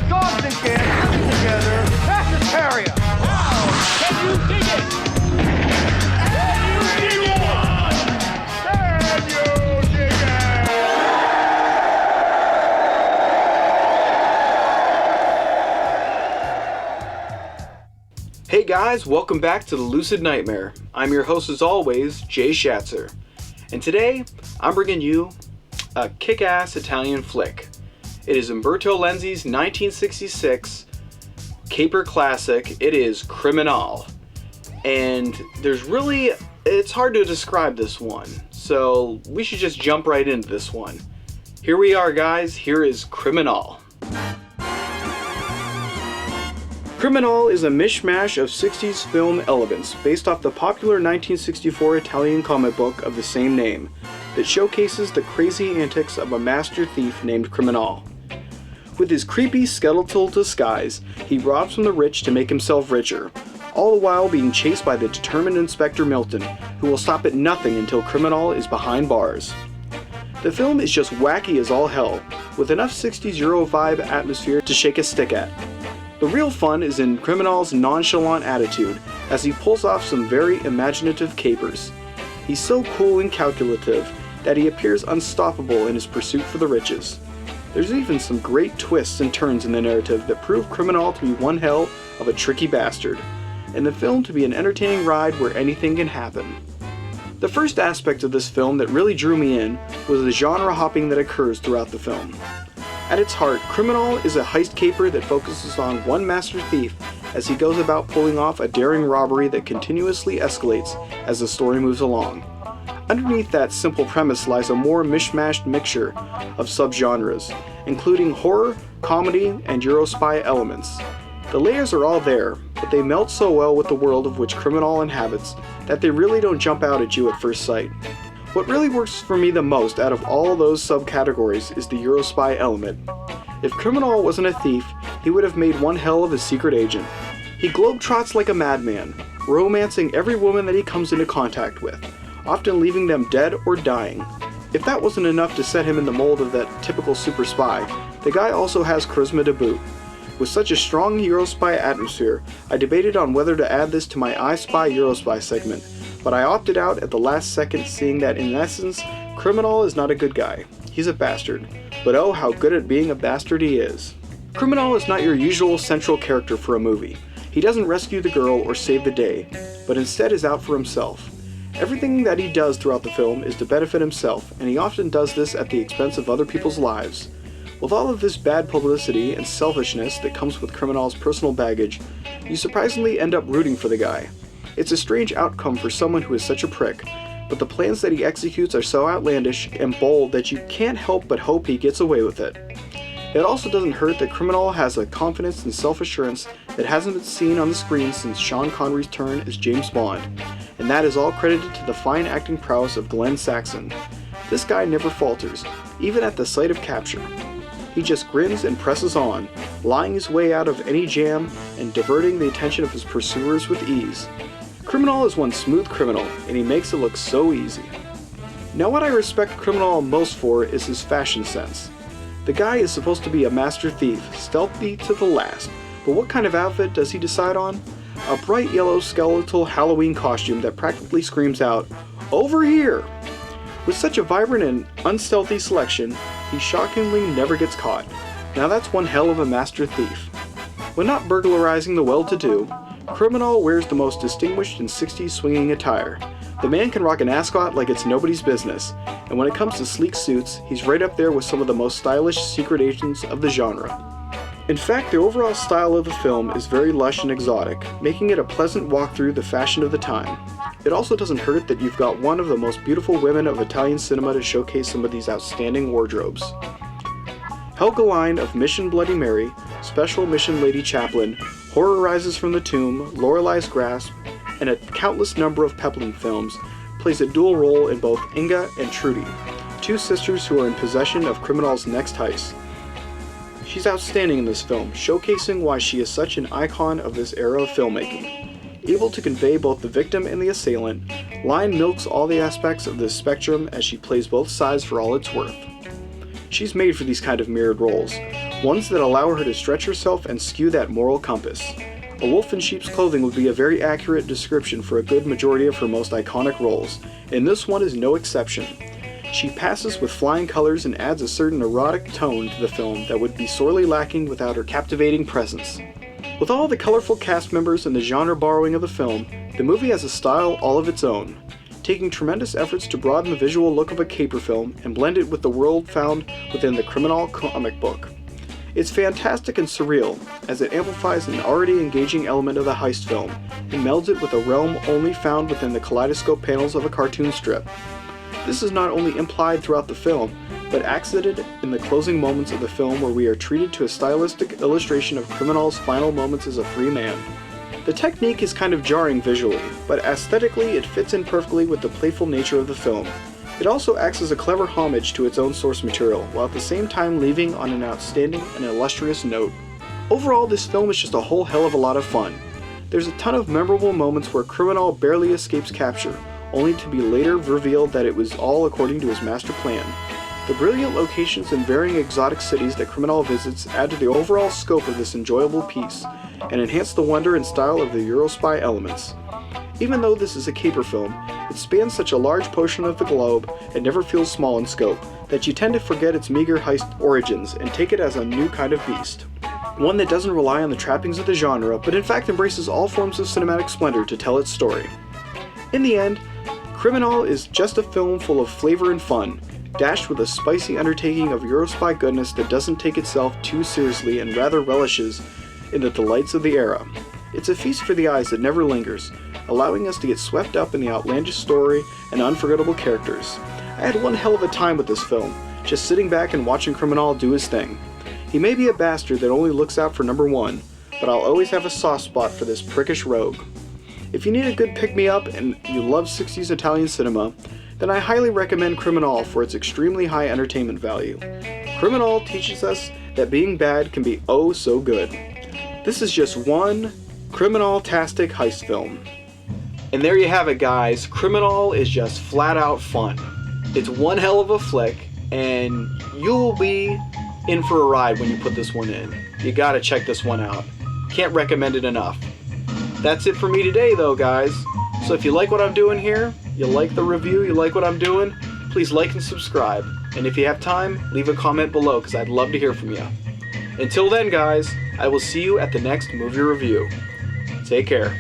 Dogs and cats living together. That's hysteria. Wow! Can you dig it? Can you dig it? Can you dig it? Hey guys, welcome back to the Lucid Nightmare. I'm your host as always, Jay Schatzer. And today, I'm bringing you a kick-ass Italian flick. It is Umberto Lenzi's 1966 caper classic. It is Kriminal. And it's hard to describe this one. So we should just jump right into this one. Here we are, guys. Here is Kriminal. Kriminal is a mishmash of 60s film elements based off the popular 1964 Italian comic book of the same name that showcases the crazy antics of a master thief named Kriminal. With his creepy skeletal disguise, he robs from the rich to make himself richer, all the while being chased by the determined Inspector Milton, who will stop at nothing until Kriminal is behind bars. The film is just wacky as all hell, with enough 60s Euro vibe atmosphere to shake a stick at. The real fun is in Kriminal's nonchalant attitude, as he pulls off some very imaginative capers. He's so cool and calculative that he appears unstoppable in his pursuit for the riches. There's even some great twists and turns in the narrative that prove Kriminal to be one hell of a tricky bastard, and the film to be an entertaining ride where anything can happen. The first aspect of this film that really drew me in was the genre hopping that occurs throughout the film. At its heart, Kriminal is a heist caper that focuses on one master thief as he goes about pulling off a daring robbery that continuously escalates as the story moves along. Underneath that simple premise lies a more mishmashed mixture of subgenres, including horror, comedy, and Eurospy elements. The layers are all there, but they melt so well with the world of which Kriminal inhabits that they really don't jump out at you at first sight. What really works for me the most out of all those subcategories is the Eurospy element. If Kriminal wasn't a thief, he would have made one hell of a secret agent. He globetrots like a madman, romancing every woman that he comes into contact with, often leaving them dead or dying. If that wasn't enough to set him in the mold of that typical super spy, the guy also has charisma to boot. With such a strong Eurospy atmosphere, I debated on whether to add this to my I Spy Eurospy segment, but I opted out at the last second, seeing that in essence, Kriminal is not a good guy. He's a bastard. But oh, how good at being a bastard he is. Kriminal is not your usual central character for a movie. He doesn't rescue the girl or save the day, but instead is out for himself. Everything that he does throughout the film is to benefit himself, and he often does this at the expense of other people's lives. With all of this bad publicity and selfishness that comes with Kriminal's personal baggage, you surprisingly end up rooting for the guy. It's a strange outcome for someone who is such a prick, but the plans that he executes are so outlandish and bold that you can't help but hope he gets away with it. It also doesn't hurt that Kriminal has a confidence and self-assurance that hasn't been seen on the screen since Sean Connery's turn as James Bond, and that is all credited to the fine acting prowess of Glenn Saxon. This guy never falters, even at the sight of capture. He just grins and presses on, lying his way out of any jam and diverting the attention of his pursuers with ease. Kriminal is one smooth criminal, and he makes it look so easy. Now what I respect Kriminal most for is his fashion sense. The guy is supposed to be a master thief, stealthy to the last, but what kind of outfit does he decide on? A bright yellow skeletal Halloween costume that practically screams out, "Over here!" With such a vibrant and unstealthy selection, he shockingly never gets caught. Now that's one hell of a master thief. When not burglarizing the well-to-do, Kriminal wears the most distinguished and 60s swinging attire. The man can rock an ascot like it's nobody's business, and when it comes to sleek suits, he's right up there with some of the most stylish secret agents of the genre. In fact, the overall style of the film is very lush and exotic, making it a pleasant walk through the fashion of the time. It also doesn't hurt that you've got one of the most beautiful women of Italian cinema to showcase some of these outstanding wardrobes. Helga Line of Mission Bloody Mary, Special Mission Lady Chaplain, Horror Rises from the Tomb, Lorelei's Grasp, and a countless number of Pepling films, plays a dual role in both Inga and Trudy, two sisters who are in possession of Kriminal's next heist. She's outstanding in this film, showcasing why she is such an icon of this era of filmmaking. Able to convey both the victim and the assailant, Lyon milks all the aspects of this spectrum as she plays both sides for all it's worth. She's made for these kind of mirrored roles, ones that allow her to stretch herself and skew that moral compass. A wolf in sheep's clothing would be a very accurate description for a good majority of her most iconic roles, and this one is no exception. She passes with flying colors and adds a certain erotic tone to the film that would be sorely lacking without her captivating presence. With all the colorful cast members and the genre borrowing of the film, the movie has a style all of its own, taking tremendous efforts to broaden the visual look of a caper film and blend it with the world found within the Kriminal comic book. It's fantastic and surreal, as it amplifies an already engaging element of the heist film and melds it with a realm only found within the kaleidoscope panels of a cartoon strip. This is not only implied throughout the film, but accented in the closing moments of the film where we are treated to a stylistic illustration of Kriminal's final moments as a free man. The technique is kind of jarring visually, but aesthetically it fits in perfectly with the playful nature of the film. It also acts as a clever homage to its own source material, while at the same time leaving on an outstanding and illustrious note. Overall, this film is just a whole hell of a lot of fun. There's a ton of memorable moments where Kriminal barely escapes capture, only to be later revealed that it was all according to his master plan. The brilliant locations and varying exotic cities that Kriminal visits add to the overall scope of this enjoyable piece, and enhance the wonder and style of the Eurospy elements. Even though this is a caper film, it spans such a large portion of the globe and never feels small in scope, that you tend to forget its meager heist origins and take it as a new kind of beast. One that doesn't rely on the trappings of the genre, but in fact embraces all forms of cinematic splendor to tell its story. In the end, Kriminal is just a film full of flavor and fun, dashed with a spicy undertaking of Eurospy goodness that doesn't take itself too seriously and rather relishes in the delights of the era. It's a feast for the eyes that never lingers, allowing us to get swept up in the outlandish story and unforgettable characters. I had one hell of a time with this film, just sitting back and watching Kriminal do his thing. He may be a bastard that only looks out for number one, but I'll always have a soft spot for this prickish rogue. If you need a good pick-me-up and you love 60s Italian cinema, then I highly recommend Kriminal for its extremely high entertainment value. Kriminal teaches us that being bad can be oh so good. This is just one Kriminal-tastic heist film. And there you have it, guys. Kriminal is just flat out fun. It's one hell of a flick, and you'll be in for a ride when you put this one in. You gotta check this one out. Can't recommend it enough. That's it for me today though, guys. So if you like what I'm doing here, you like the review, you like what I'm doing, please like and subscribe. And if you have time, leave a comment below because I'd love to hear from you. Until then, guys, I will see you at the next movie review. Take care.